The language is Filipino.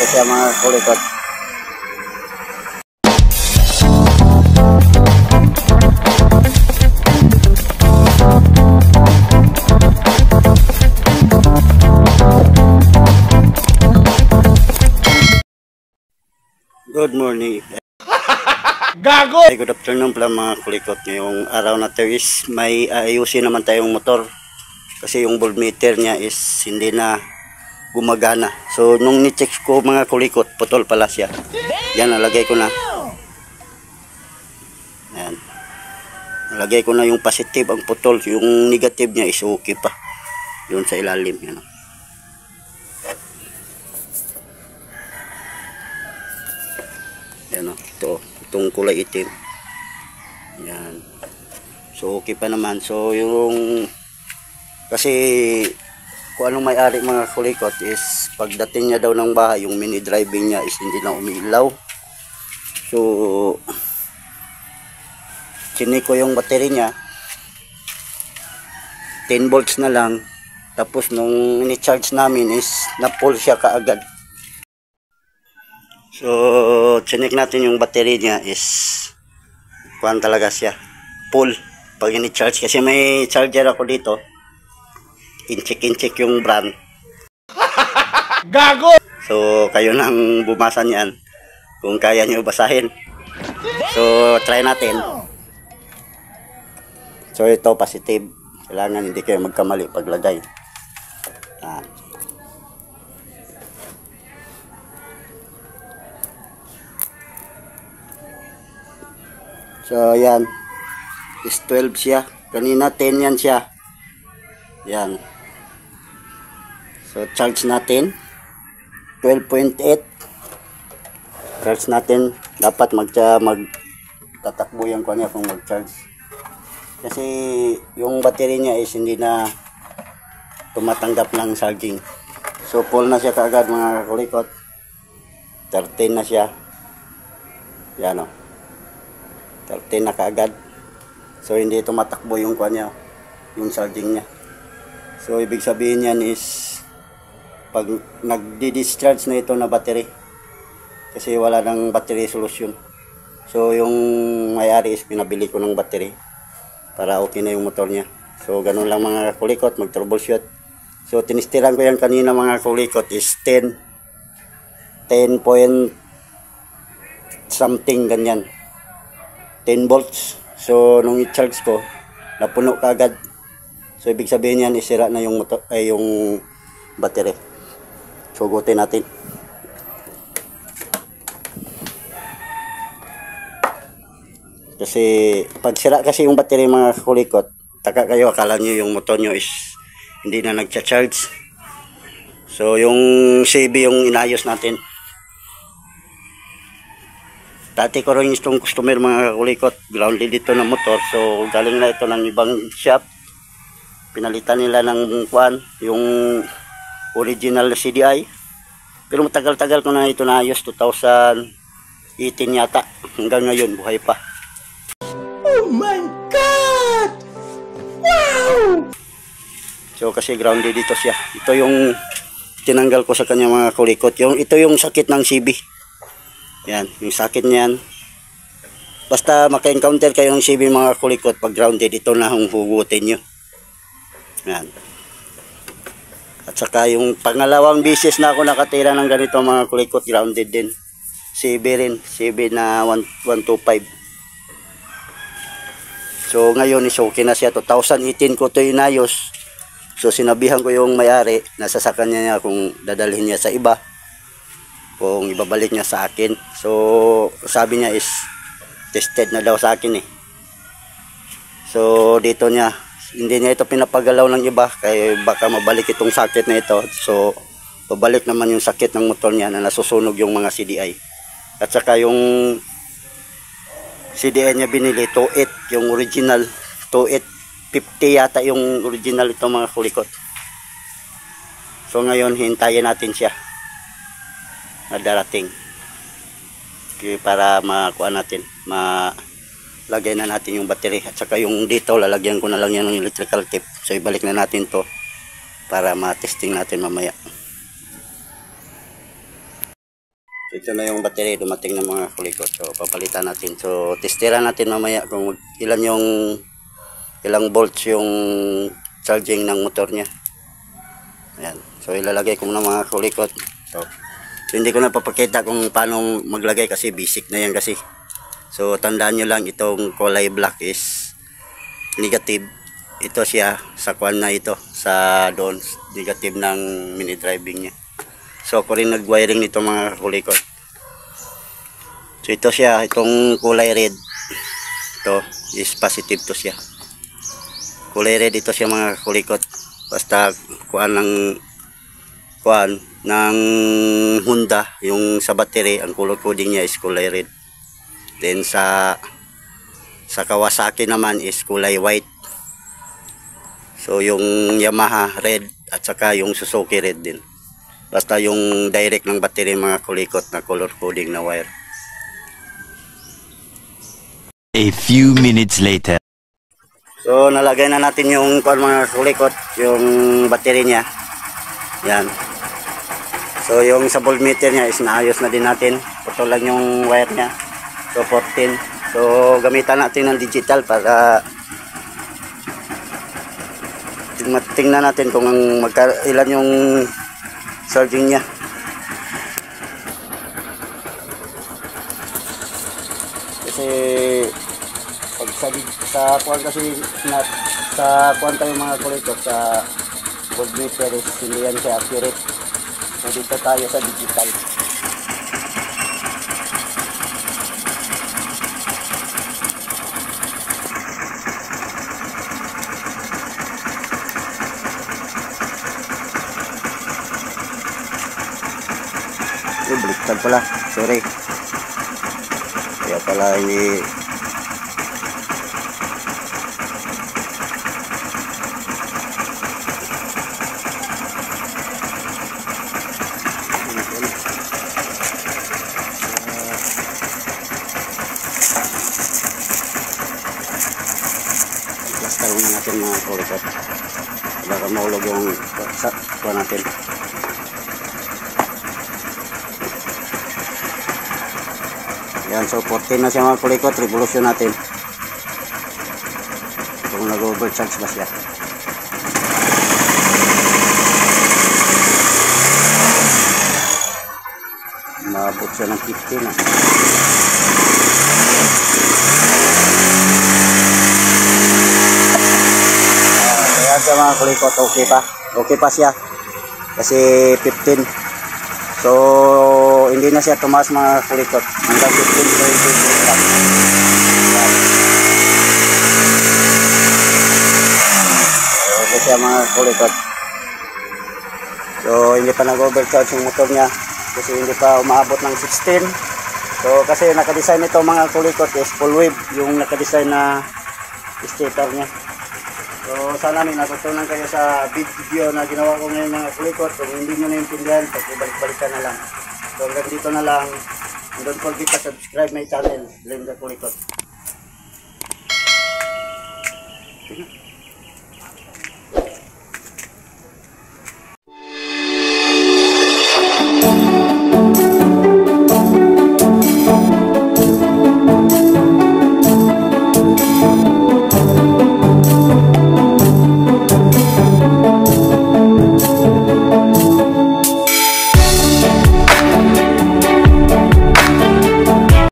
Ito siya mga kulikot. Good morning. Gago! Good afternoon pala mga kulikot. Ngayong araw na to is may ayusin naman tayong motor. Kasi yung voltmeter niya is hindi na gumagana. So nung ni-check ko mga kulikot, putol pala siya. Yan, nalagay ko na. Yan. Nalagay ko na yung positive ang putol. Yung negative niya is okay pa. Yun sa ilalim. Yan. Yan o, itong kulay itim. Yan. So okay pa naman. So yung kasi kung anong may-ari mga kulikot is pagdating niya daw ng bahay, yung mini driving niya is hindi na umiilaw. So chinik ko yung battery niya, 10 volts na lang. Tapos nung ini-charge namin is na-full siya kaagad. So chinik natin yung battery niya is kuhan talaga siya, full pag ini-charge. Kasi may charger ako dito, in-check yung brand. Gago! So kayo nang bumasa niyan kung kaya nyo basahin. So try natin. So ito positive, kailangan hindi kayo magkamali paglagay. Yan. So yan is 12 siya, kanina 10 yan siya. Yan. So charge natin 12.8. Charge natin, dapat magtatakbo yan ko niya kung mag-charge. Kasi yung battery niya is hindi na tumatanggap ng charging. So full na siya kaagad mga kulikot. 13 na siya. Yan o. 13 na kaagad. So hindi tumatakbo yung kuha niya, yung charging niya. So ibig sabihin yan is pag nagdi-discharge na ito na battery, kasi wala nang battery solution. So yung may-ari is pinabili ko ng battery para okay na yung motor niya. So ganun lang mga kulikot, mag-troubleshoot. So tinistiran ko yan kanina mga kulikot is 10 point something ganyan, 10 volts. So nung i-charge ko, napuno kaagad. So ibig sabihin yan, isira na yung motor, ay yung battery. So gutin natin. Kasi pag sira kasi yung battery mga kulikot, taka kayo, akala nyo yung motor nyo is hindi na nagcha-charge. So yung CB yung inayos natin. Dati ko rin itong customer mga kulikot, grounded dito ng motor. So galing na ito ng ibang shop. Pinalitan nila ng kuan, yung original CDI. Pero matagal-tagal ko na ito naayos, 2018 yata. Hanggang ngayon buhay pa. Oh my God! Wow! So kasi grounded dito siya. Ito yung tinanggal ko sa kanya mga kulikot. Ito yung sakit ng CB. Yan, yung sakit niyan. Basta maka-encounter kayo ng CB mga kulikot, pag grounded, ito na ang hugutin nyo. Yan. At saka yung pangalawang bisis na ako nakatira ng ganito mga kulikot, grounded din. CB rin, CB na 125. So ngayon is okay na siya. 2018 ko ito inayos. So sinabihan ko yung may-ari, nasasakan niya kung dadalhin niya sa iba, kung ibabalik niya sa akin. So sabi niya is tested na daw sa akin eh. So dito niya, hindi niya ito pinapagalaw ng iba, kaya baka mabalik itong sakit na ito. So babalik naman yung sakit ng motor niya na nasusunog yung mga CDI. At saka yung CDI niya binili 28, yung original 2850 yata yung original ito mga kulikot. So ngayon hintayin natin siya na darating, okay, para makuha natin, malagay na natin yung battery. At saka yung dito lalagyan ko na lang yan ng electrical tape. So ibalik na natin to para ma-testing natin mamaya. Ito na yung battery, dumating ng mga kulikot. So, papalitan natin. So, testera natin mamaya kung ilang volts yung charging ng motor niya. Ayan. So, ilalagay ko na mga kulikot. So, hindi ko na papakita kung paano maglagay kasi basic na yan kasi. So, tandaan nyo lang itong kulay black is negative. Ito siya sa kwan na ito, sa doon, negative ng mini driving niya. So, ako rin nag-wiring nito mga kulikot. So, ito siya, itong kulay red. Ito is positive to siya. Kulay red ito siya mga kulikot. Basta kuan ng Honda, yung sa battery, ang color coding niya is kulay red. Then sa Kawasaki naman is kulay white. So, yung Yamaha red at saka yung Suzuki red din. Basta yung direct ng battery mga kulikot na color coding na wire. A few minutes later. So nalagay na natin yung mga kulikot, yung battery niya. Yan. So yung sa voltmeter niya is naayos na din natin. Ito lang yung wire niya. So 14. So gamitan natin ng digital para tingnan natin kung ilan yung charging niya. Kasi pag sa kuwan kasi sa kuwan tayo mga kulikot sa voltmeter is hindi yan siya accurate. So dito tayo sa digital. Baliktad pala, sorry. Kaya pala ini plaster muna natin mga kulikot. Baka maulog yung kuha natin. Yan, so 14 na siya mga kulikot, revolution natin. Kung nag-overcharge ba siya. Maabot siya ng 15 na. Kaya siya mga kulikot, okay pa. Okay pa siya. Kasi 15. So, hindi na siya tumaas mga kulikot. Hanggang 15 lang. Okay siya mga kulikot. So, hindi pa nag-overcharge yung motor niya. Kasi hindi pa umaabot ng 16. So, kasi nakadesign ito mga kulikot is full wave. Yung nakadesign na stator niya. So, sana may natutunan kayo sa video na ginawa ko ngayon mga kulikot. Kung hindi nyo naintindihan, balik-balikan na lang. So, hanggang dito na lang. And don't forget to subscribe my channel, Linda Kulikot.